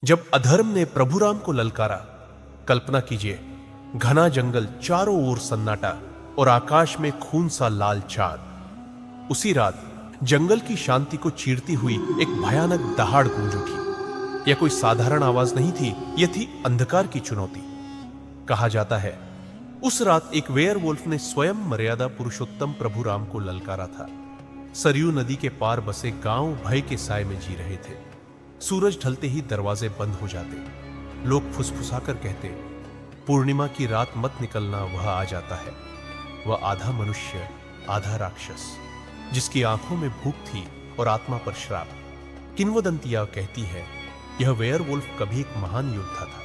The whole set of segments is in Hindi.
जब अधर्म ने प्रभु राम को ललकारा, कल्पना कीजिए, घना जंगल, चारों ओर सन्नाटा और आकाश में खून सा लाल चांद। उसी रात जंगल की शांति को चीरती हुई एक भयानक दहाड़ गूंज उठी। यह कोई साधारण आवाज नहीं थी, यह थी अंधकार की चुनौती। कहा जाता है उस रात एक वेयरवुल्फ ने स्वयं मर्यादा पुरुषोत्तम प्रभु राम को ललकारा था। सरयू नदी के पार बसे गांव भय के साए में जी रहे थे। सूरज ढलते ही दरवाजे बंद हो जाते। लोग फुसफुसाकर कहते, पूर्णिमा की रात मत निकलना, वह आ जाता है। वह आधा मनुष्य आधा राक्षस, जिसकी आंखों में भूख थी और आत्मा पर श्राप। किंवदंतियां कहती है यह वेयरवुल्फ कभी एक महान योद्धा था,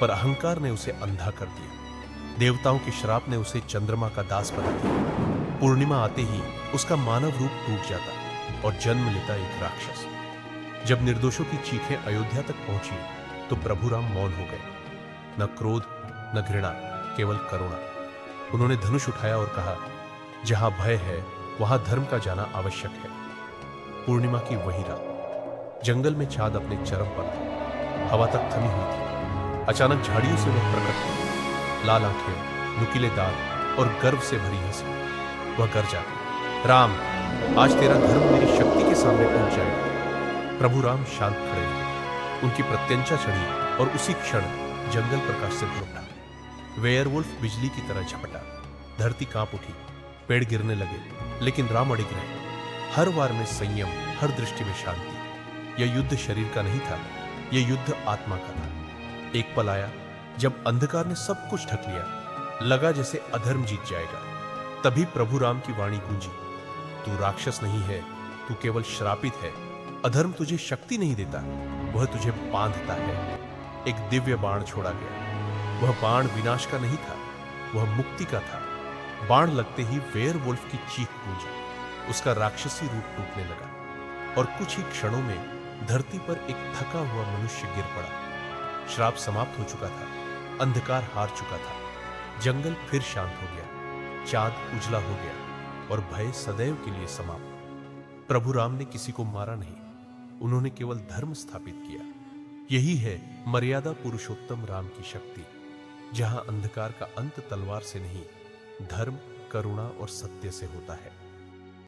पर अहंकार ने उसे अंधा कर दिया। देवताओं के श्राप ने उसे चंद्रमा का दास बना दिया। पूर्णिमा आते ही उसका मानव रूप टूट जाता और जन्म लेता एक राक्षस। जब निर्दोषों की चीखें अयोध्या तक पहुंची तो प्रभु राम मौन हो गए। न क्रोध न घृणा, केवल करुणा। उन्होंने धनुष उठाया और कहा, जहां भय है वहां धर्म का जाना आवश्यक है। पूर्णिमा की वही रात जंगल में चांद अपने चरम पर था। हवा तक थमी हुई थी। अचानक झाड़ियों से वह प्रकट हुई। लाल आंखें, नुकीले दांत और गर्व से भरी हंसी। वह गरजा, राम, आज तेरा धर्म मेरी शक्ति के सामने पहुंच जाएगा। प्रभु राम शांत खड़े रहे। उनकी प्रत्यंचा चढ़ी और उसी क्षण जंगल प्रकाश से भर उठा। वेयरवुल्फ बिजली की तरह झपटा। धरती कांप उठी, पेड़ गिरने लगे, लेकिन राम अड़िग रहे। हर वार में संयम, हर दृष्टि में शांति। यह युद्ध शरीर का नहीं था, यह युद्ध आत्मा का था। एक पल आया जब अंधकार ने सब कुछ ढक लिया। लगा जैसे अधर्म जीत जाएगा। तभी प्रभु राम की वाणी गूंजी, तू राक्षस नहीं है, तू केवल श्रापित है। अधर्म तुझे शक्ति नहीं देता, वह तुझे बांधता है। एक दिव्य बाण छोड़ा गया। वह बाण विनाश का नहीं था, वह मुक्ति का था। बाण लगते ही वेयरवुल्फ की चीख गूंजी। उसका राक्षसी रूप टूटने लगा और कुछ ही क्षणों में धरती पर एक थका हुआ मनुष्य गिर पड़ा। श्राप समाप्त हो चुका था, अंधकार हार चुका था। जंगल फिर शांत हो गया, चांद उजला हो गया और भय सदैव के लिए समाप्त। प्रभु राम ने किसी को मारा नहीं, उन्होंने केवल धर्म स्थापित किया। यही है मर्यादा पुरुषोत्तम राम की शक्ति, जहां अंधकार का अंत तलवार से नहीं, धर्म, करुणा और सत्य से होता है।